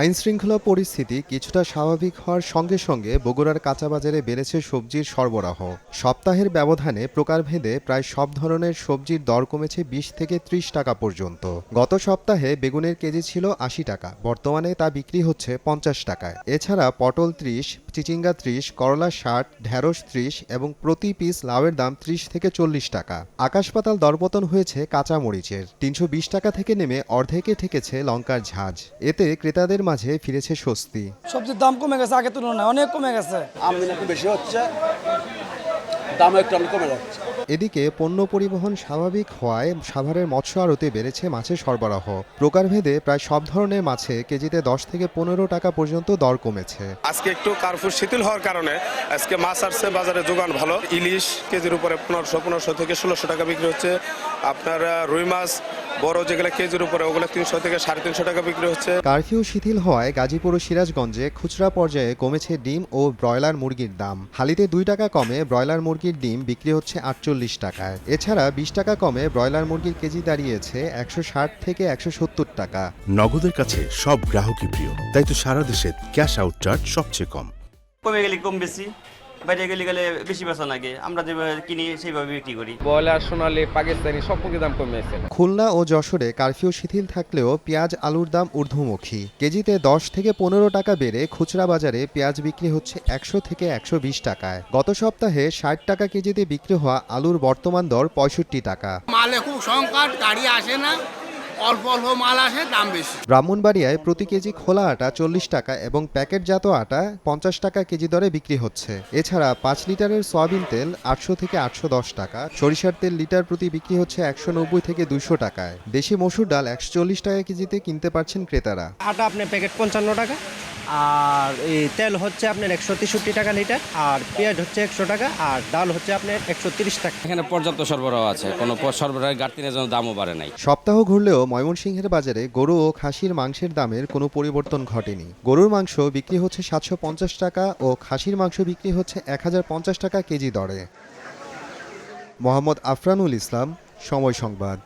আইনশৃঙ্খলা পরিস্থিতি কিছুটা স্বাভাবিক হওয়ার সঙ্গে সঙ্গে বগুড়ার কাঁচাবাজারে বেড়েছে সবজির সরবরাহ। সপ্তাহের ব্যবধানে প্রকারভেদে প্রায় সব ধরনের সবজির দর কমেছে ২০ থেকে ৩০ টাকা পর্যন্ত। গত সপ্তাহে বেগুনের কেজি ছিল ৮০ টাকা, বর্তমানে তা বিক্রি হচ্ছে ৫০ টাকায়। এছাড়া পটল ৩০, চিচিঙ্গা ৩০, করলা ৬০, ঢেঁড়স ৩০ এবং প্রতি পিস লাউয়ের দাম ৩০ থেকে ৪০ টাকা। আকাশপাতাল দরপতন হয়েছে কাঁচামরিচের, ৩২০ টাকা থেকে নেমে অর্ধেকে ঠেকেছে লঙ্কার ঝাঁজ। এতে ক্রেতাদের মাঝে ফিরেছে স্বস্তি। সবজির দাম কমে গেছে, আগের তুলনায় অনেক কমে গেছে। আমদানি একটু বেশি হচ্ছে, দাম একটু কমে যাচ্ছে। এদিকে পণ্য পরিবহন স্বাভাবিক হওয়ায় সাভারের মৎস্য আড়তে বেড়েছে মাছের সরবরাহ। প্রকারভেদে প্রায় সব ধরনের মাছে কেজিতে ১০ থেকে ১৫ টাকা পর্যন্ত দর কমেছে। আজকে একটু কার্ফু শিথিল হওয়ার কারণে আজকে মাছ আসছে, বাজারে যোগান ভালো। ইলিশ কেজির উপরে ১৫০০ থেকে ১৬০০ টাকা বিক্রি হচ্ছে। আপনার রুই মাছ বড় যেগুলো কেজির উপরে ওগুলো ৩০০ থেকে ৩৫০ টাকা বিক্রি হচ্ছে। কারফিউ শিথিল হওয়ায় গাজীপুর ও সিরাজগঞ্জে খুচরা পর্যায়ে কমেছে ডিম ও ব্রয়লার মুরগির দাম। হালিতে ২ টাকা কমে ব্রয়লার মুরগির ডিম বিক্রি হচ্ছে ৪৮ টাকায়। এছাড়া ২০ টাকা কমে ব্রয়লার মুরগির কেজি দাঁড়িয়েছে ১৬০ থেকে ১৭০ টাকা। নগদের কাছে সব গ্রাহকই প্রিয়, তাই তো সারা দেশে ক্যাশ আউট চার্জ সবচেয়ে কম। কমে গেলে কম বেশি, বাইরে গেলে বেশি বেচা লাগে, আমরা যেভাবে কিনি সেইভাবে বিক্রি করি। ব্রয়লার, সোনালী, পাকিস্তানি সব দাম কমেছে। খুলনা ও যশোরে কারফিউ শিথিল থাকলেও পেঁয়াজ আলুর দাম ঊর্ধ্বমুখী। কেজিতে ১০ থেকে ১৫ টাকা বেড়ে খুচরা বাজারে পেঁয়াজ বিক্রি হচ্ছে ১০০ থেকে ১২০ টাকায়। গত সপ্তাহে ৬০ টাকা কেজিতে বিক্রি হওয়া আলুর বর্তমান দর ৬৫ টাকা। মালে খুব সংকট, গাড়ি আসে না, অল্প অল্প মাল আসে, দাম বেশি। ব্রাহ্মণবাড়িয়ায় প্রতি কেজি খোলা আটা ৪০ টাকা এবং প্যাকেটজাত আটা ৫০ টাকা কেজি দরে বিক্রি হচ্ছে। এছাড়া ৫ লিটারের সয়াবিন তেল ৮০০ থেকে ৮১০ টাকা, সরিষার তেল লিটার প্রতি বিক্রি হচ্ছে ১৯০ থেকে ২০০ টাকায়। দেশি মসুর ডাল ১৪০ টাকা কেজিতে কিনতে পারছেন ক্রেতারা। আটা আপনার প্যাকেট ৫৫ টাকা, আর এই তেল হচ্ছে আপনার ১৬৩ টাকা লিটার, আর পেঁয়াজ হচ্ছে ১০০ টাকা, আর ডাল হচ্ছে আপনার ১৩০ টাকা। এখানে পর্যাপ্ত সরবরাহ আছে, কোনো সরবরাহের ঘাটতির জন্য দামও বাড়ে নাই। সপ্তাহ ঘুরলেও ময়মনসিংহের বাজারে গরু ও খাসির মাংসের দামের কোনো পরিবর্তন ঘটেনি। গরুর মাংস বিক্রি হচ্ছে ৭৫০ টাকা ও খাসির মাংস বিক্রি হচ্ছে ১০৫০ টাকা কেজি দরে। মোহাম্মদ আফরানুল ইসলাম, সময় সংবাদ।